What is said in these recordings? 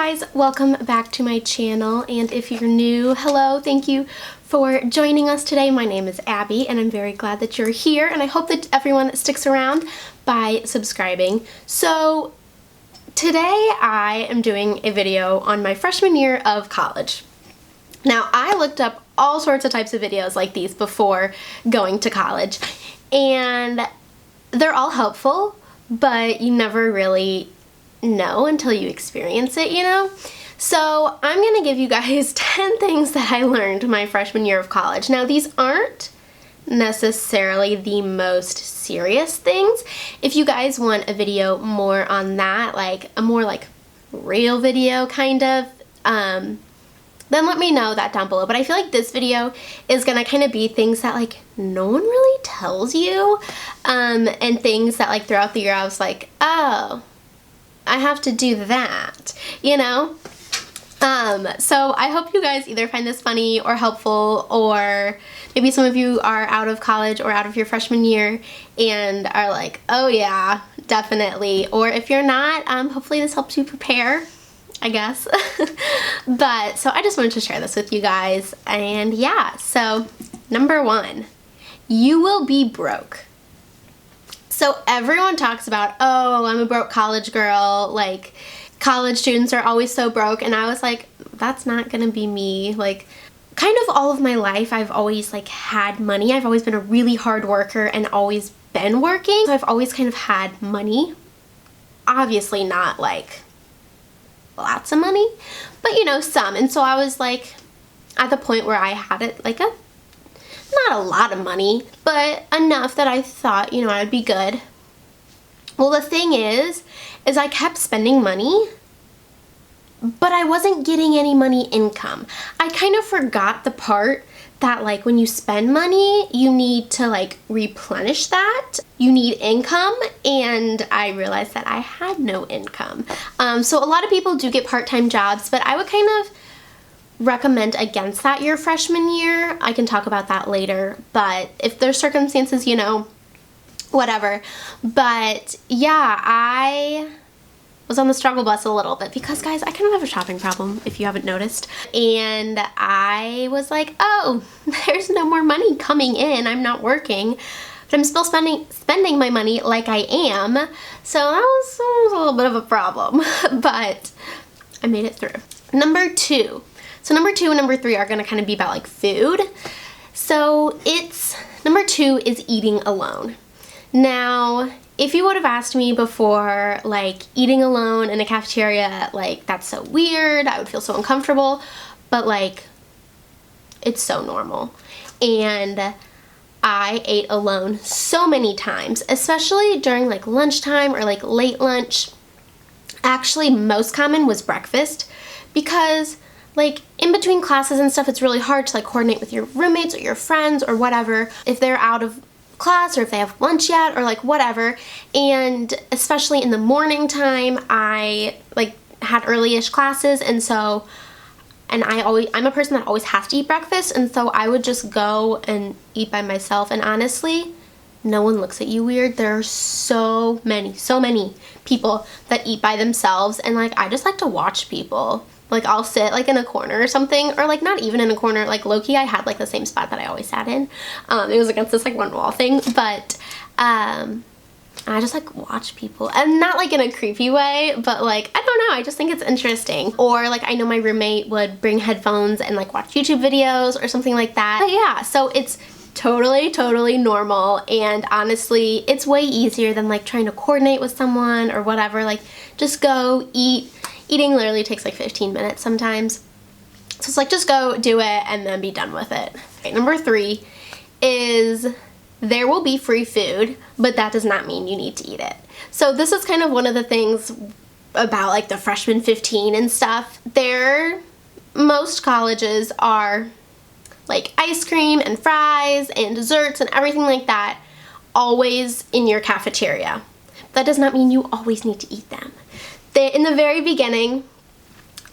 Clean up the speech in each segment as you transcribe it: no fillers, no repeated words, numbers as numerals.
guys, welcome back to my channel, and if you're new, hello, thank you for joining us today. My name is Abby and I'm very glad that you're here, and I hope that everyone sticks around by subscribing. So today I am doing a video on my freshman year of college. Now, I looked up all sorts of types of videos like these before going to college, and they're all helpful, but you never really know until you experience it, you know? So I'm gonna give you guys 10 things that I learned my freshman year of college. Now, these aren't necessarily the most serious things. If you guys want a video more on that, like a more like real video kind of, then let me know that down below. But I feel like this video is gonna kind of be things that like no one really tells you, and things that like throughout the year I was like, oh, I have to do that, you know? So I hope you guys either find this funny or helpful, or maybe some of you are out of college or out of your freshman year and are like, oh yeah, definitely. Or if you're not, hopefully this helps you prepare, I guess. But so I just wanted to share this with you guys. And yeah, so number 1, you will be broke. So everyone talks about, oh, I'm a broke college girl, like college students are always so broke, and I was like, that's not gonna be me. Like, kind of all of my life I've always like had money. I've always been a really hard worker and always been working, so I've always kind of had money. Obviously not like lots of money, but you know, some. And so I was like at the point where I had it like not a lot of money, but enough that I thought, you know, I would be good. Well, the thing is I kept spending money, but I wasn't getting any money income. I kind of forgot the part that like when you spend money, you need to like replenish that. You need income, and I realized that I had no income. So a lot of people do get part-time jobs, but I would kind of recommend against that your freshman year. I can talk about that later, but if there's circumstances, you know, whatever. But yeah, I was on the struggle bus a little bit because, guys, I kind of have a shopping problem, if you haven't noticed. And I was like, oh, there's no more money coming in. I'm not working, but I'm still spending my money like I am. So that was a little bit of a problem, but I made it through. Number 2. So number 2 and number 3 are gonna kind of be about like food. So number 2 is eating alone. Now, if you would have asked me before, like eating alone in a cafeteria, like that's so weird, I would feel so uncomfortable, but like it's so normal. And I ate alone so many times, especially during like lunchtime or like late lunch. Actually, most common was breakfast, because like in between classes and stuff, it's really hard to like coordinate with your roommates or your friends or whatever if they're out of class or if they have lunch yet or like whatever. And especially in the morning time, I like had early-ish classes, and so I'm a person that always has to eat breakfast, and so I would just go and eat by myself. And honestly, no one looks at you weird. There are so many people that eat by themselves, and like I just like to watch people. Like I'll sit like in a corner or something, or like not even in a corner, like low-key I had like the same spot that I always sat in. It was against this like one wall thing, but I just like watch people, and not like in a creepy way, but like I don't know, I just think it's interesting. Or like I know my roommate would bring headphones and like watch YouTube videos or something like that. But yeah, so it's totally normal, and honestly it's way easier than like trying to coordinate with someone or whatever. Like just go eat. Eating literally takes like 15 minutes sometimes. So it's like just go do it and then be done with it. Okay, number 3 is there will be free food, but that does not mean you need to eat it. So this is kind of one of the things about like the freshman 15 and stuff. Most colleges are like ice cream and fries and desserts and everything like that always in your cafeteria. That does not mean you always need to eat them. In the very beginning,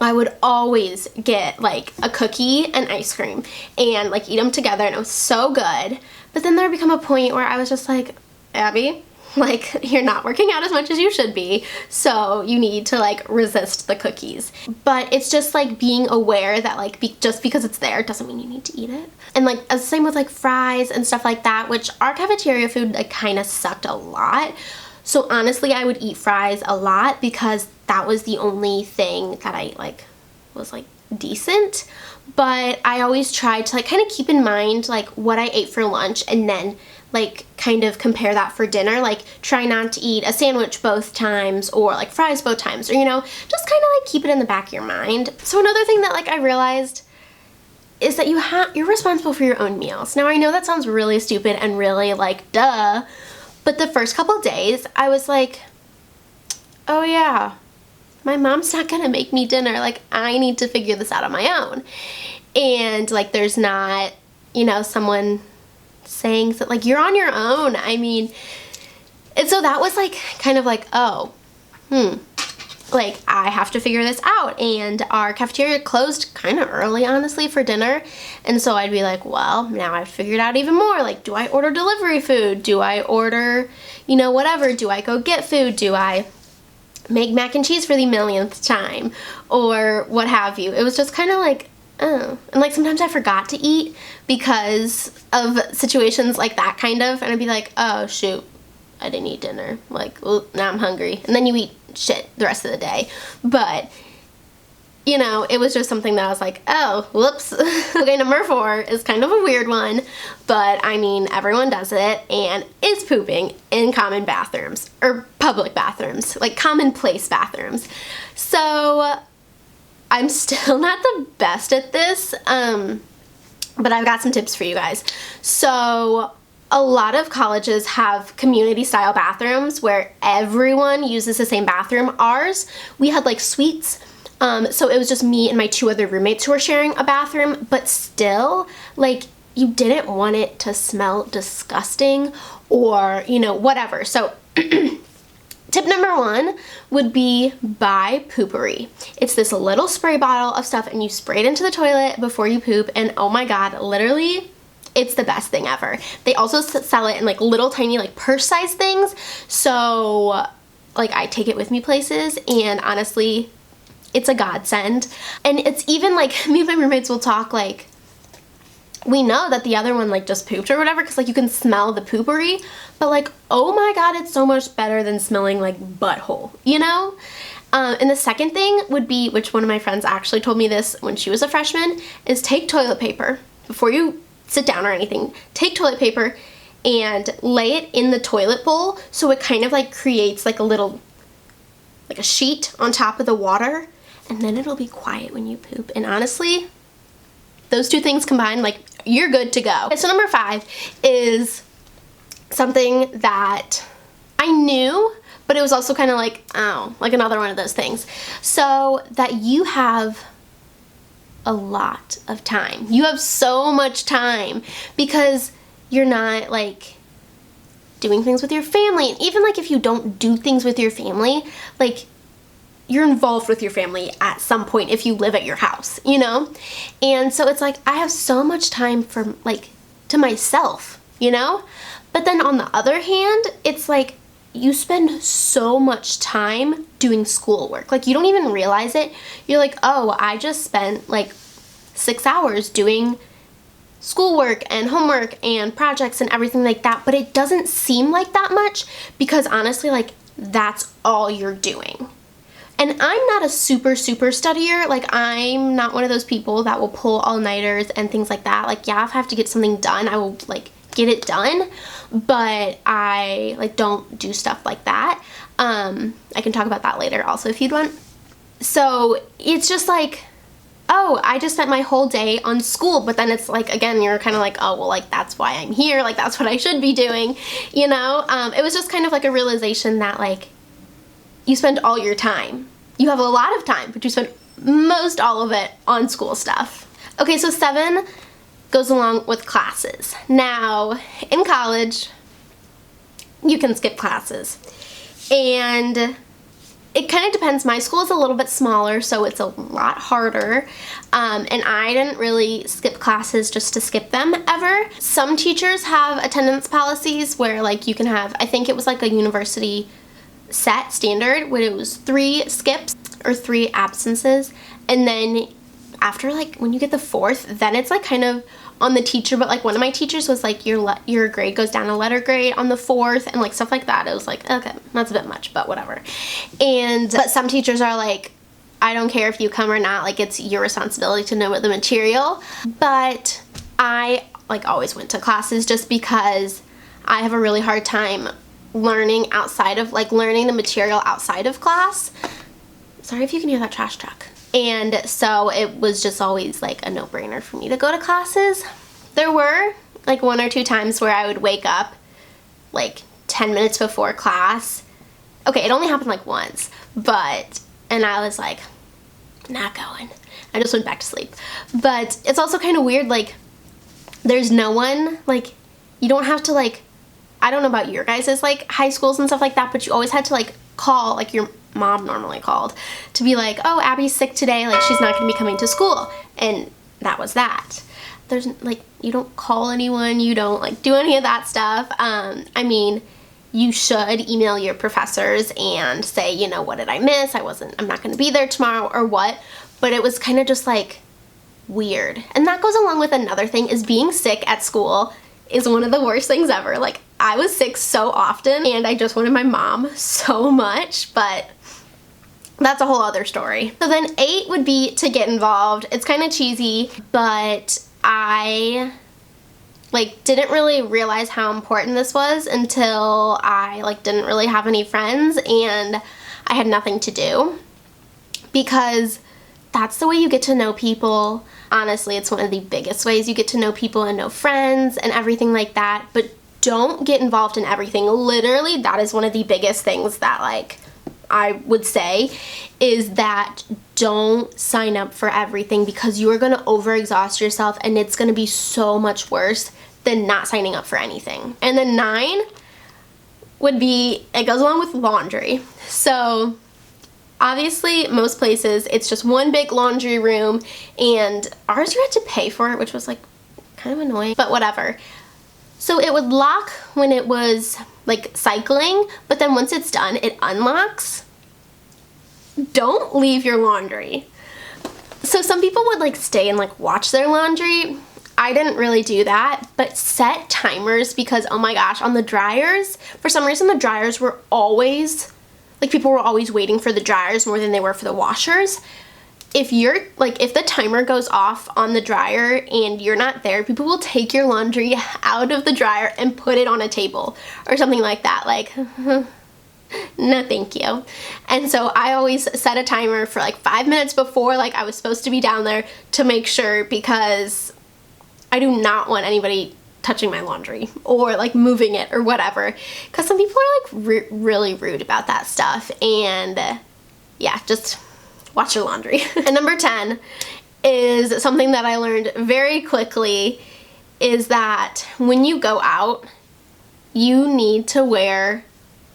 I would always get like a cookie and ice cream and like eat them together, and it was so good. But then there would become a point where I was just like, Abby, like you're not working out as much as you should be, so you need to like resist the cookies. But it's just like being aware that like just because it's there doesn't mean you need to eat it. And like same with like fries and stuff like that, which our cafeteria food like kind of sucked a lot. So honestly, I would eat fries a lot because that was the only thing that I like was like decent. But I always tried to like kind of keep in mind like what I ate for lunch and then like kind of compare that for dinner. Like try not to eat a sandwich both times or like fries both times, or you know, just kind of like keep it in the back of your mind. So another thing that like I realized is that you're responsible for your own meals. Now I know that sounds really stupid and really like duh, but the first couple days I was like, oh yeah, my mom's not gonna make me dinner. Like I need to figure this out on my own. And like there's not, you know, someone saying that like you're on your own. I mean, and so that was like kind of like, oh, like I have to figure this out. And our cafeteria closed kind of early, honestly, for dinner. And so I'd be like, well, now I've figured out even more. Like, do I order delivery food? Do I order, you know, whatever? Do I go get food? Do I make mac and cheese for the millionth time? Or what have you? It was just kind of like, oh. And like sometimes I forgot to eat because of situations like that kind of, and I'd be like, oh shoot, I didn't eat dinner. Like, well, now I'm hungry. And then you eat shit the rest of the day. But, you know, it was just something that I was like, oh, whoops. Okay, number 4 is kind of a weird one, but I mean, everyone does it, and is pooping in common bathrooms, or public bathrooms, like commonplace bathrooms. So I'm still not the best at this, but I've got some tips for you guys. So a lot of colleges have community style bathrooms where everyone uses the same bathroom. Ours, we had like suites, so it was just me and my 2 other roommates who were sharing a bathroom, but still, like, you didn't want it to smell disgusting or, you know, whatever. So tip number 1 would be buy Poopery. It's this little spray bottle of stuff and you spray it into the toilet before you poop, and oh my god, literally, it's the best thing ever. They also sell it in like little tiny like purse-sized things, so like I take it with me places, and honestly, it's a godsend. And it's even like, me and my roommates will talk like, we know that the other one like just pooped or whatever, because like you can smell the Poopery, but like, oh my god, it's so much better than smelling like butthole, you know? And the second thing would be, which one of my friends actually told me this when she was a freshman, is take toilet paper before you sit down or anything. Take toilet paper and lay it in the toilet bowl so it kind of like creates like a little, like a sheet on top of the water, and then it'll be quiet when you poop. And honestly, those 2 things combined, like, you're good to go. So number 5 is something that I knew, but it was also kind of like, oh, like another one of those things. So that you have a lot of time. You have so much time because you're not like doing things with your family. And even like if you don't do things with your family, like you're involved with your family at some point if you live at your house, you know? And so it's like, I have so much time for like to myself, you know? But then on the other hand, it's like you spend so much time doing schoolwork. Like you don't even realize it. You're like, oh, I just spent like 6 hours doing schoolwork and homework and projects and everything like that. But it doesn't seem like that much because honestly, like that's all you're doing. And I'm not a super studier. Like I'm not one of those people that will pull all-nighters and things like that. Like yeah, if I have to get something done, I will like get it done, but I like don't do stuff like that. I can talk about that later also if you'd want. So it's just like, oh, I just spent my whole day on school, but then it's like, again, you're kind of like, oh, well, like, that's why I'm here, like, that's what I should be doing, you know? It was just kind of like a realization that, like, you spend all your time. You have a lot of time, but you spend most all of it on school stuff. Okay, so 7 goes along with classes. Now, in college, you can skip classes. And it kind of depends. My school is a little bit smaller, so it's a lot harder. And I didn't really skip classes just to skip them ever. Some teachers have attendance policies where like you can have, I think it was like a university set standard when it was 3 skips or 3 absences, and then after like when you get the 4th, then it's like kind of on the teacher. But like one of my teachers was like your grade goes down a letter grade on the 4th and like stuff like that. It was like, okay, that's a bit much, but whatever. But some teachers are like, I don't care if you come or not, like it's your responsibility to know the material. But I like always went to classes just because I have a really hard time learning outside of learning the material outside of class. Sorry if you can hear that trash truck. And so it was just always like a no-brainer for me to go to classes. There were like 1 or 2 times where I would wake up like 10 minutes before class. Okay, it only happened like once, and I was like, not going. I just went back to sleep. But it's also kind of weird, like there's no one, like you don't have to like, I don't know about your guys' like high schools and stuff like that, but you always had to like call, like your mom normally called to be like, oh, Abby's sick today, like she's not gonna be coming to school, and that was that. There's like, you don't call anyone, you don't like do any of that stuff. I mean, you should email your professors and say, you know, what did I miss? I'm not gonna be there tomorrow or what, but it was kind of just like weird. And that goes along with another thing, is being sick at school is one of the worst things ever. Like I was sick so often and I just wanted my mom so much, but that's a whole other story. So then 8 would be to get involved. It's kind of cheesy, but I like didn't really realize how important this was until I like didn't really have any friends and I had nothing to do, because that's the way you get to know people. Honestly, it's one of the biggest ways you get to know people and know friends and everything like that. But don't get involved in everything. Literally, that is one of the biggest things that like I would say, is that don't sign up for everything, because you are going to overexhaust yourself and it's going to be so much worse than not signing up for anything. And then 9 would be, it goes along with laundry. So obviously most places it's just one big laundry room, and ours you had to pay for it, which was like kind of annoying, but whatever. So it would lock when it was like cycling, but then once it's done, it unlocks. Don't leave your laundry. So some people would like stay and like watch their laundry. I didn't really do that, but set timers, because oh my gosh, on the dryers, for some reason the dryers were always, like people were always waiting for the dryers more than they were for the washers. If the timer goes off on the dryer and you're not there, people will take your laundry out of the dryer and put it on a table or something like that. Like, no thank you. And so I always set a timer for like 5 minutes before like I was supposed to be down there to make sure, because I do not want anybody touching my laundry or like moving it or whatever, because some people are like really rude about that stuff. And yeah, just watch your laundry. And number 10 is something that I learned very quickly, is that when you go out, you need to wear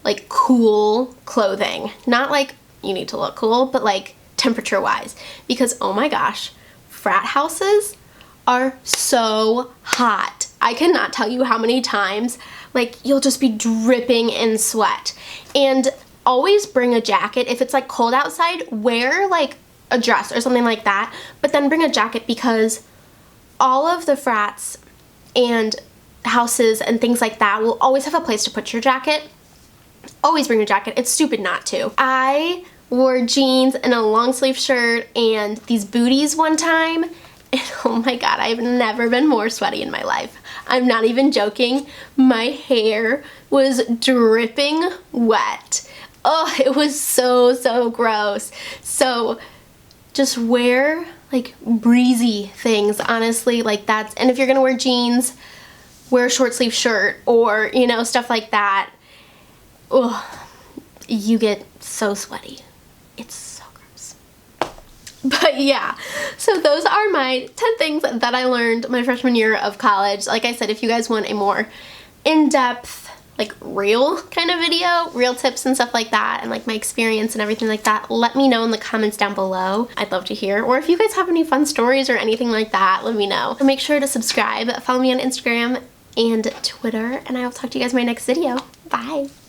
like cool clothing. Not like you need to look cool, but like temperature wise, because oh my gosh, frat houses are so hot. I cannot tell you how many times like you'll just be dripping in sweat. And always bring a jacket. If it's like cold outside, wear like a dress or something like that, but then bring a jacket, because all of the frats and houses and things like that will always have a place to put your jacket. Always bring a jacket. It's stupid not to. I wore jeans and a long sleeve shirt and these booties one time, and oh my god, I've never been more sweaty in my life. I'm not even joking. My hair was dripping wet. Oh, it was so gross. So just wear like breezy things, honestly, like that's, and if you're gonna wear jeans, wear a short sleeve shirt or, you know, stuff like that. Oh, you get so sweaty. It's so gross. But yeah, so those are my 10 things that I learned my freshman year of college. Like I said, if you guys want a more in-depth like real kind of video, real tips and stuff like that, and like my experience and everything like that, let me know in the comments down below. I'd love to hear. Or if you guys have any fun stories or anything like that, let me know. And make sure to subscribe, follow me on Instagram and Twitter, and I will talk to you guys in my next video. Bye.